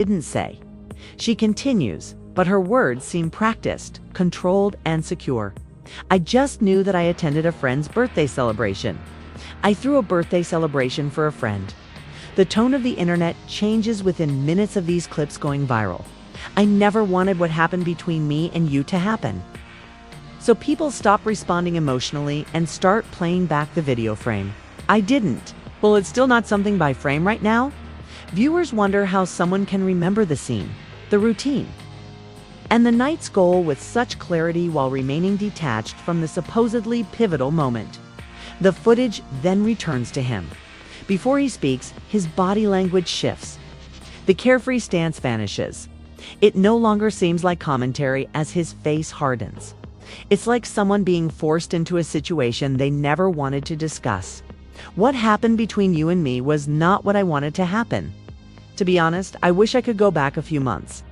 didn't say. She continues, but her words seem practiced, controlled, and secure. I just knew that I attended a friend's birthday celebration. I threw a birthday celebration for a friend. The tone of the internet changes within minutes of these clips going viral. I never wanted what happened between me and you to happen. So people stop responding emotionally and start playing back the video frame. I didn't. Well, it's still not something by frame right now. Viewers wonder how someone can remember the scene, the routine, and the night's goal with such clarity while remaining detached from the supposedly pivotal moment. The footage then returns to him. Before he speaks, his body language shifts. The carefree stance vanishes. It no longer seems like commentary as his face hardens. It's like someone being forced into a situation they never wanted to discuss. What happened between you and me was not what I wanted to happen. To be honest, I wish I could go back a few months.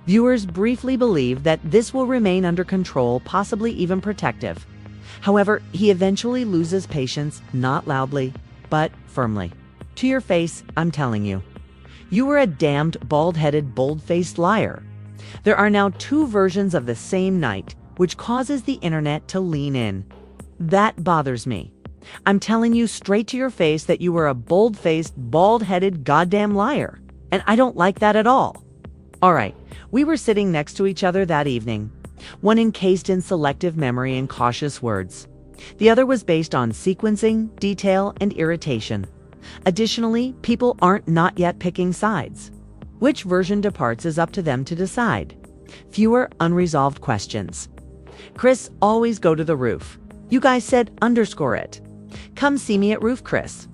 Viewers briefly believe that this will remain under control, possibly even protective. However, he eventually loses patience, not loudly, but firmly. To your face, I'm telling you. You were a damned, bald-headed, bold-faced liar. There are now two versions of the same night, which causes the internet to lean in. That bothers me. I'm telling you straight to your face that you were a bold-faced, bald-headed, goddamn liar. And I don't like that at all. All right, we were sitting next to each other that evening. One encased in selective memory and cautious words. The other was based on sequencing, detail, and irritation. Additionally, people aren't not yet picking sides. Which version departs is up to them to decide. Fewer unresolved questions. Chris, always go to the roof. You guys said underscore it. Come see me at Roof Chris.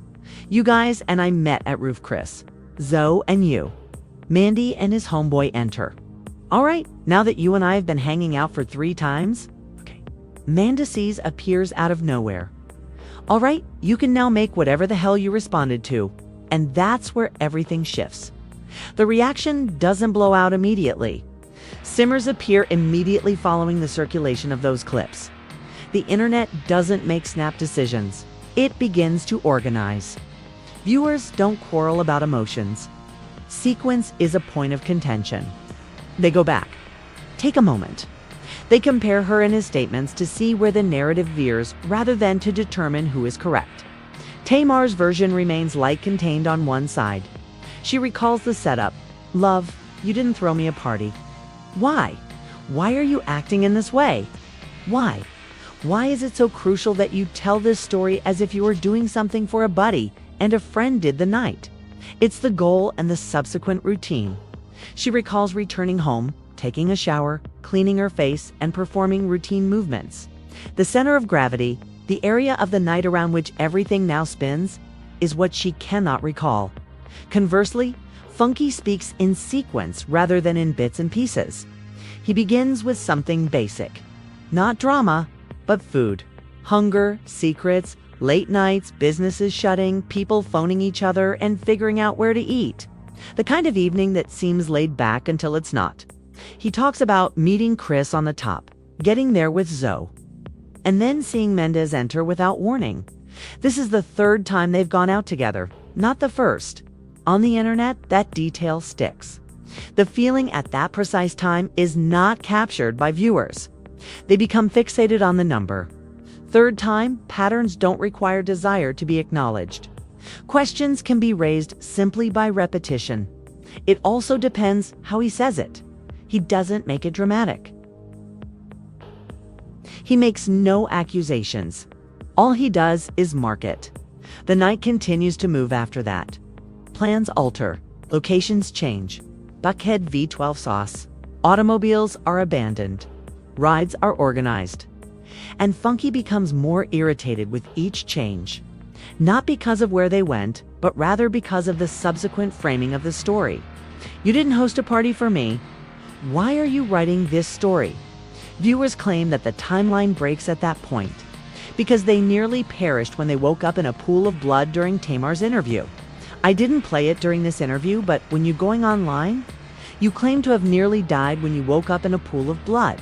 You guys and I met at Roof Chris. Zoe and you. Mandy and his homeboy enter. All right, now that you and I have been hanging out for 3 times, Mendeecees appears out of nowhere. All right, you can now make whatever the hell you responded to. And that's where everything shifts. The reaction doesn't blow out immediately. Simmers appear immediately following the circulation of those clips. The internet doesn't make snap decisions. It begins to organize. Viewers don't quarrel about emotions. Sequence is a point of contention. They go back. Take a moment. They compare her and his statements to see where the narrative veers rather than to determine who is correct. Tamar's version remains light contained on one side. She recalls the setup. Love, you didn't throw me a party. Why? Why are you acting in this way? Why? Why is it so crucial that you tell this story as if you were doing something for a buddy and a friend did the night? It's the goal and the subsequent routine. She recalls returning home, taking a shower, cleaning her face, and performing routine movements. The center of gravity, the area of the night around which everything now spins, is what she cannot recall. Conversely, Funky speaks in sequence rather than in bits and pieces. He begins with something basic. Not drama, but food. Hunger, secrets, late nights, businesses shutting, people phoning each other, and figuring out where to eat. The kind of evening that seems laid back until it's not. He talks about meeting Chris on the top, getting there with Zoe, and then seeing Mendeecees enter without warning. This is the 3rd time they've gone out together, not the 1st. On the internet, that detail sticks. The feeling at that precise time is not captured by viewers. They become fixated on the number. 3rd time, patterns don't require desire to be acknowledged. Questions can be raised simply by repetition. It also depends how he says it. He doesn't make it dramatic. He makes no accusations. All he does is mark it. The night continues to move after that. Plans alter. Locations change. Buckhead V12 sauce. Automobiles are abandoned. Rides are organized. And Funky becomes more irritated with each change. Not because of where they went, but rather because of the subsequent framing of the story. You didn't host a party for me. Why are you writing this story? Viewers claim that the timeline breaks at that point because they nearly perished when they woke up in a pool of blood during Tamar's interview. I didn't play it during this interview, but when you're going online, you claim to have nearly died when you woke up in a pool of blood.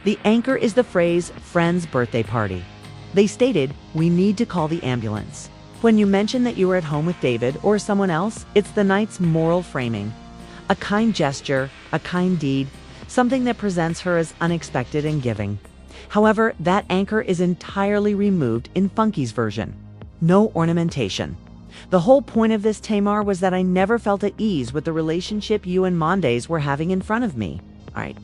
The anchor is the phrase, friend's birthday party. They stated, we need to call the ambulance. When you mention that you were at home with David or someone else, it's the night's moral framing. A kind gesture, a kind deed, something that presents her as unexpected and giving. However, that anchor is entirely removed in Funky's version. No ornamentation. The whole point of this, Tamar, was that I never felt at ease with the relationship you and Mendeecees were having in front of me. All right.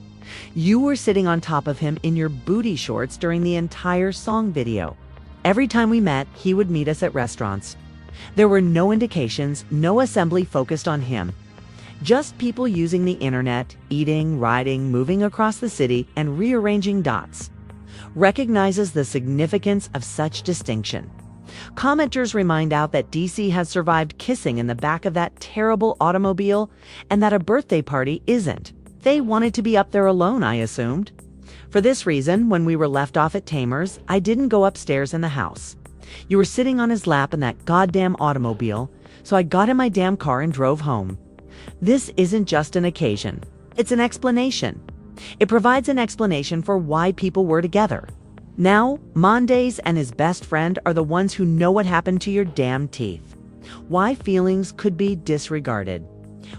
You were sitting on top of him in your booty shorts during the entire song video. Every time we met, he would meet us at restaurants. There were no indications, no assembly focused on him. Just people using the internet, eating, riding, moving across the city, and rearranging dots. Recognizes the significance of such distinction. Commenters remind out that DC has survived kissing in the back of that terrible automobile and that a birthday party isn't. They wanted to be up there alone, I assumed. For this reason, when we were left off at Tamar's, I didn't go upstairs in the house. You were sitting on his lap in that goddamn automobile, so I got in my damn car and drove home. This isn't just an occasion. It's an explanation. It provides an explanation for why people were together. Now, Mendeecees and his best friend are the ones who know what happened to your damn teeth. Why feelings could be disregarded.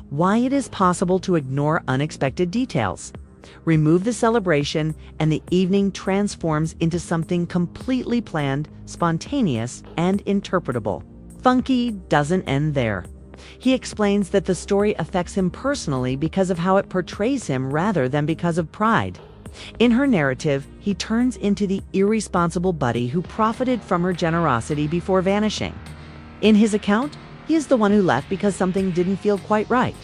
Why it is possible to ignore unexpected details. Remove the celebration and the evening transforms into something completely planned, spontaneous, and interpretable. Funky doesn't end there. He explains that the story affects him personally because of how it portrays him rather than because of pride. In her narrative, he turns into the irresponsible buddy who profited from her generosity before vanishing. In his account, he is the one who left because something didn't feel quite right.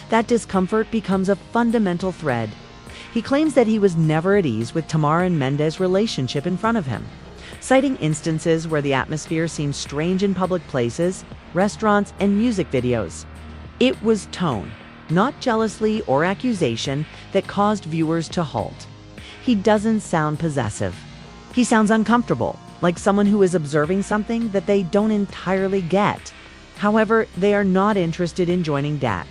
That discomfort becomes a fundamental thread. He claims that he was never at ease with Tamar and Mendeecees' relationship in front of him, citing instances where the atmosphere seemed strange in public places, restaurants, and music videos. It was tone, not jealousy or accusation, that caused viewers to halt. He doesn't sound possessive. He sounds uncomfortable, like someone who is observing something that they don't entirely get. However, they are not interested in joining that.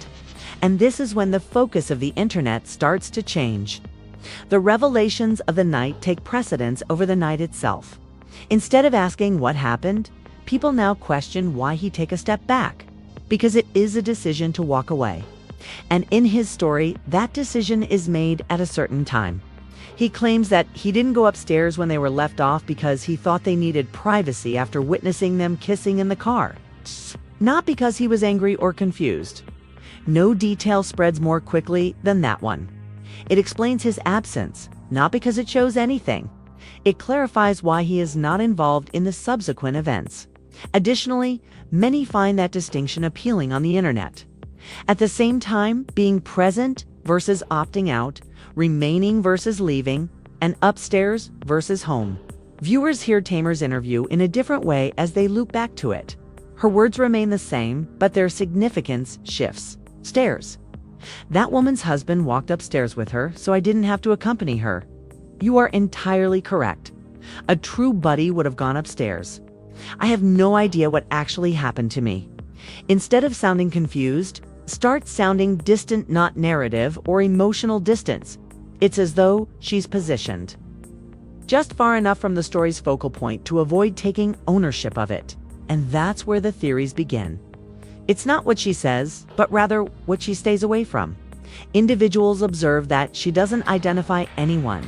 And this is when the focus of the internet starts to change. The revelations of the night take precedence over the night itself. Instead of asking what happened, people now question why he take a step back, because it is a decision to walk away. And in his story, that decision is made at a certain time. He claims that he didn't go upstairs when they were left off because he thought they needed privacy after witnessing them kissing in the car. Not because he was angry or confused. No detail spreads more quickly than that one. It explains his absence, not because it shows anything. It clarifies why he is not involved in the subsequent events. Additionally, many find that distinction appealing on the internet. At the same time, being present versus opting out, remaining versus leaving, and upstairs versus home. Viewers hear Tamar's interview in a different way as they loop back to it. Her words remain the same, but their significance shifts. Stairs. That woman's husband walked upstairs with her, so I didn't have to accompany her. You are entirely correct. A true buddy would have gone upstairs. I have no idea what actually happened to me. Instead of sounding confused, start sounding distant, not narrative or emotional distance. It's as though she's positioned just far enough from the story's focal point to avoid taking ownership of it. And that's where the theories begin. It's not what she says, but rather what she stays away from. Individuals observe that she doesn't identify anyone,